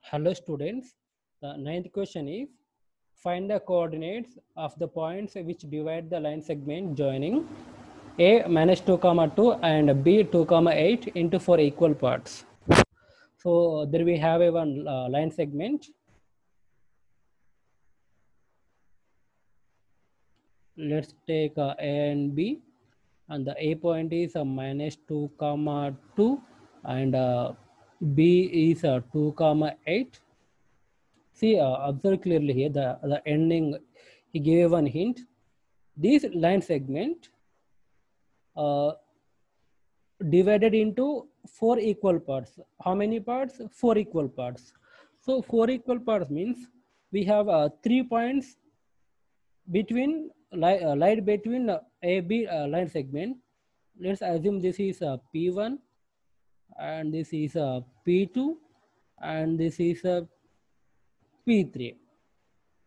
Hello students, the ninth question is find the coordinates of the points which divide the line segment joining A minus 2 comma 2 and B 2 comma 8 into 4 equal parts. So there we have a one line segment. Let's take A and B, and the A point is minus 2 comma 2 and B is 2 comma 8. See, observe clearly here the ending. He gave one hint. This line segment divided into 4 equal parts. How many parts? 4 equal parts. So 4 equal parts means we have 3 points between light between A B line segment. Let's assume this is P1 and this is P2 and this is P3.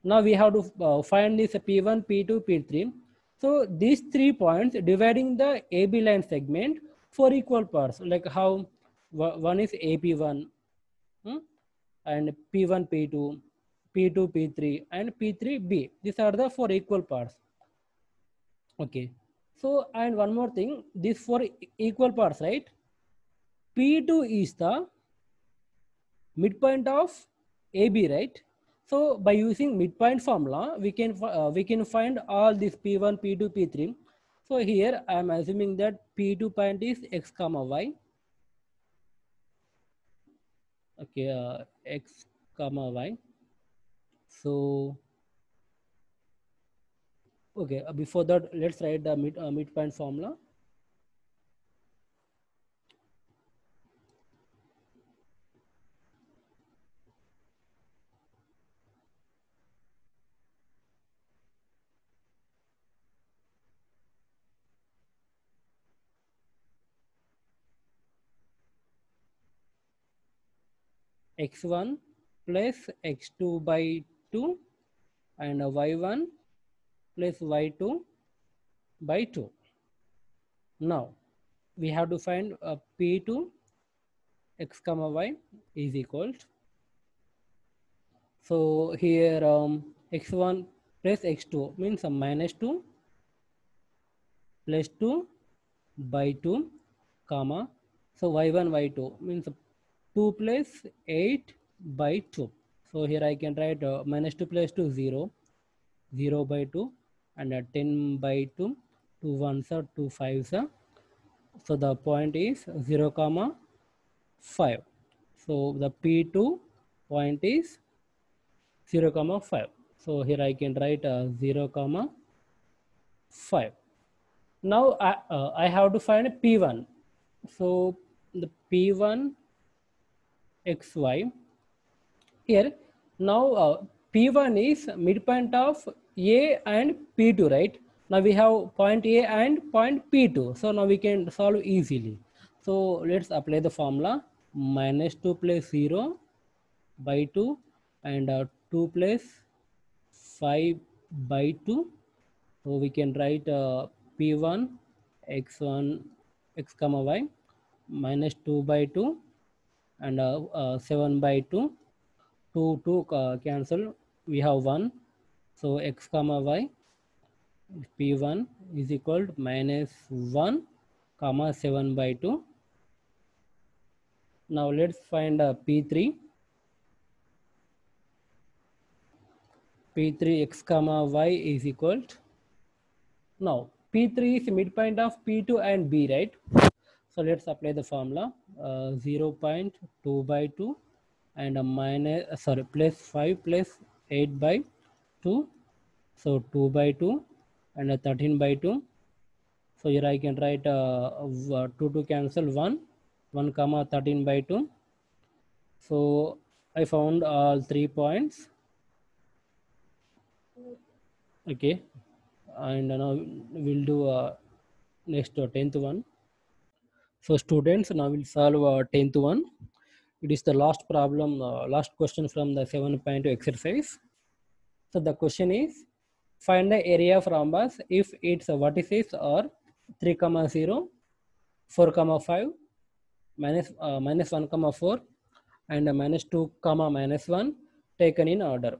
Now we have to find this P1, P2, P3. So these 3 points dividing the AB line segment 4 equal parts, like how one is AP1 and P1, P2, P2, P3 and P3B. These are the 4 equal parts. Okay. So, and one more thing, these 4 equal parts, right? P2 is the midpoint of AB, right? So by using midpoint formula, we can find all these P1, P2, P3. So here I am assuming that P2 point is x comma y. Okay, x comma y. So okay, before that, let's write the midpoint formula. X1 plus x2 by 2 and y1 plus y2 by 2. Now we have to find P2 x comma y is equal to, so here x1 plus x2 means minus 2 plus 2 by 2 comma, so y1 y2 means 2 plus 8 by 2. So here I can write minus 2 plus 2 0, 0 by 2 and 10 by 2, 2 ones are 2 fives are. So the point is 0 comma 5. So the P2 point is 0 comma 5. So here I can write 0 comma 5. Now I have to find P1. So the P1 xy here. Now P1 is midpoint of A and P2, right? Now we have point A and point P2. So now we can solve easily. So let's apply the formula. Minus 2 plus 0 by 2 and 2 plus 5 by 2. So we can write P1 x1 x comma y minus 2 by 2 and 7 by 2. 2 cancel, we have 1. So x comma y P1 is equal to minus 1 comma 7 by 2. Now let's find P3. P3 x comma y is equal to, now P3 is midpoint of P2 and B, right? So let's apply the formula 0.2 by 2 and a minus plus 5 plus 8 by 2. So 2 by 2 and a 13 by 2. So here I can write 2 to cancel 1 comma 13 by 2. So I found all 3 points. Okay, and now we'll do next 10th one. So students, now we'll solve 10th one. It is the last problem, last question from the 7.2 exercise. So the question is, find the area of rhombus if its vertices are 3 comma 0, 4 comma 5, minus 1 comma 4 and minus 2 comma minus 1 taken in order.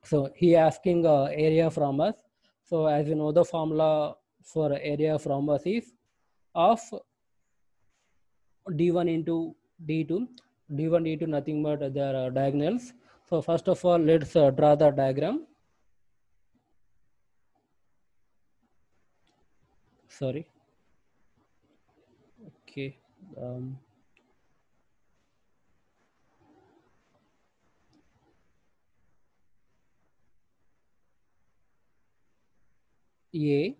So he asking area from us. So as you know, the formula for area from us is of d1 into d2. d1 d2 nothing but their diagonals. So first of all, let's draw the diagram. Sorry. Okay. A,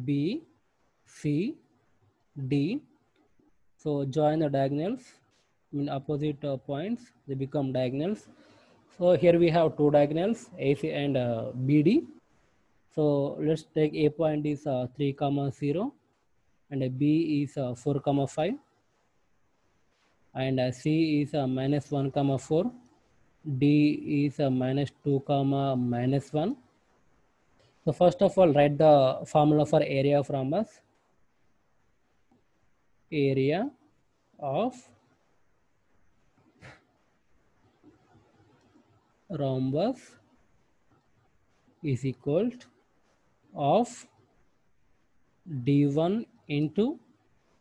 B, C, D. So join the diagonals in opposite points, they become diagonals. So here we have two diagonals, AC and BD. So let's take A point is 3 comma 0 and B is 4 comma 5 and C is minus 1 comma 4. D is minus 2 comma minus 1. So first of all, write the formula for area from us. Area of rhombus is equal to of d1 into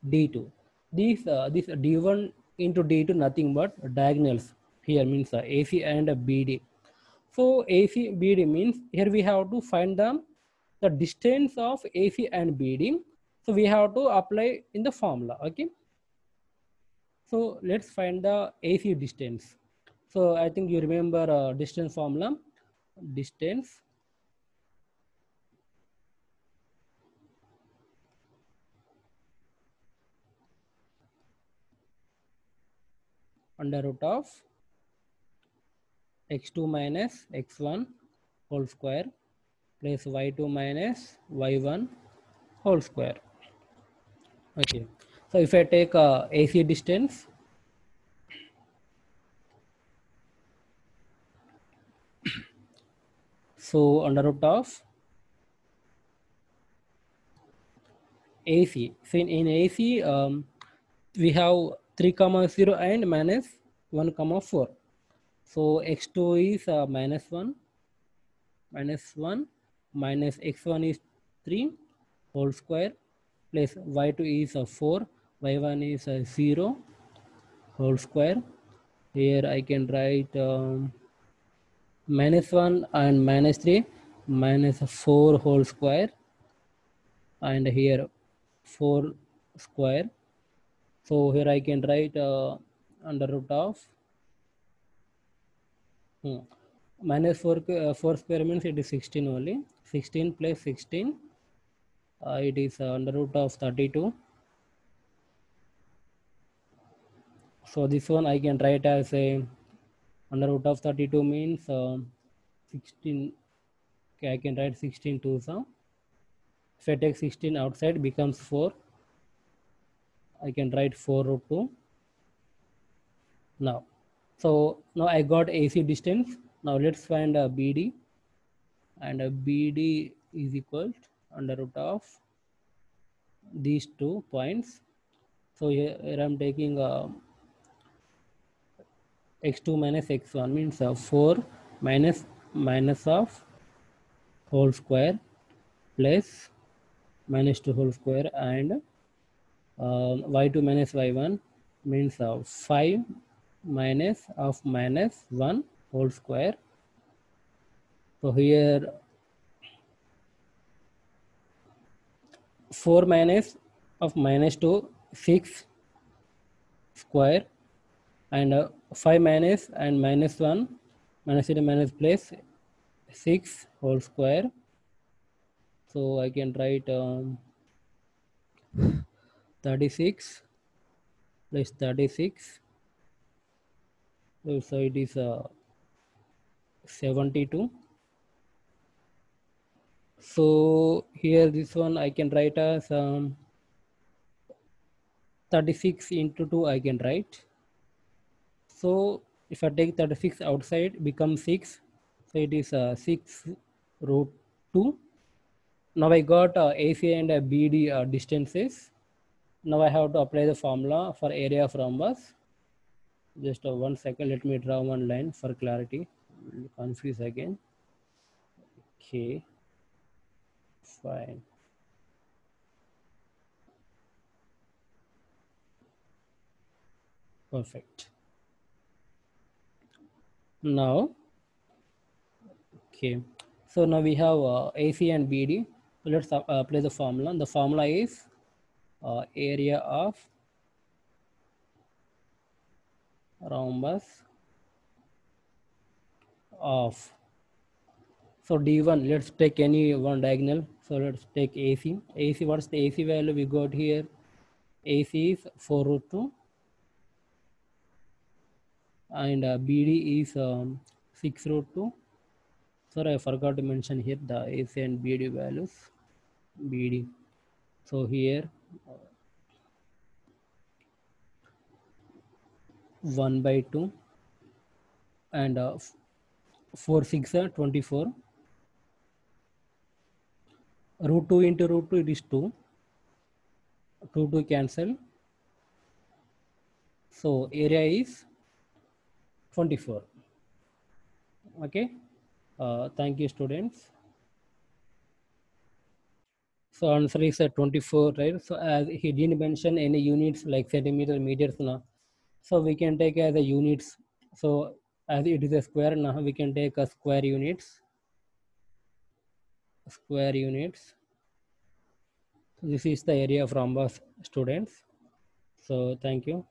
d2. This d1 into d2 nothing but diagonals. Here means AC and BD. So AC BD means here we have to find the distance of AC and BD. So we have to apply in the formula. Okay. So let's find the AC distance. So I think you remember distance formula. Distance under root of x2 minus x1 whole square plus y2 minus y1 whole square. Okay. So if I take AC distance, so under root of AC. So in AC, we have 3 comma 0 and minus 1 comma 4. So x2 is minus 1 minus x1 is 3 whole square plus y2 is 4, y1 is 0 whole square. Here I can write minus 1 and minus 3 minus 4 whole square and here 4 square. So here I can write under root of minus 4 square means it is 16 only. 16 plus 16 it is under root of 32. So this one I can write as a under root of 32 means 16. Okay, I can write 16 to some. If I take 16 outside becomes 4. I can write 4 root 2 now. So now I got AC distance. Now let's find BD, and BD is equal to under root of these 2 points. So here I'm taking x2 minus x1 means 4 minus minus of whole square plus minus 2 whole square and y2 minus y1 means 5 minus of minus 1 whole square. So here 4 minus of minus 2 6 square and 5 minus and minus 1 minus 3 minus plus 6 whole square. So I can write 36 plus 36. So it is 72. So here this one I can write as 36 into 2 I can write. So if I take 36 outside become 6. So it is 6 root 2. Now I got AC and BD distances. Now I have to apply the formula for area of rhombus. Just 1 second, let me draw one line for clarity. Confuse again. Okay, fine. Perfect. Now, okay. So now we have AC and BD. Let's apply the formula. The formula is area of rhombus of. So D1, let's take any one diagonal. So let's take AC. AC, what's the AC value we got here? AC is 4 root 2 and BD is 6 root 2. Sorry, I forgot to mention here the AC and BD values. BD. So here 1 by 2 and 4 6 24. Root 2 into root 2 it is 2. 2 2 cancel. So area is 24. Okay. Thank you, students. So answer is 24, right? So as he didn't mention any units like centimeter, meters now. So we can take as a units. So as it is a square now, we can take a square units. Square units. So this is the area of rhombus, students. So thank you.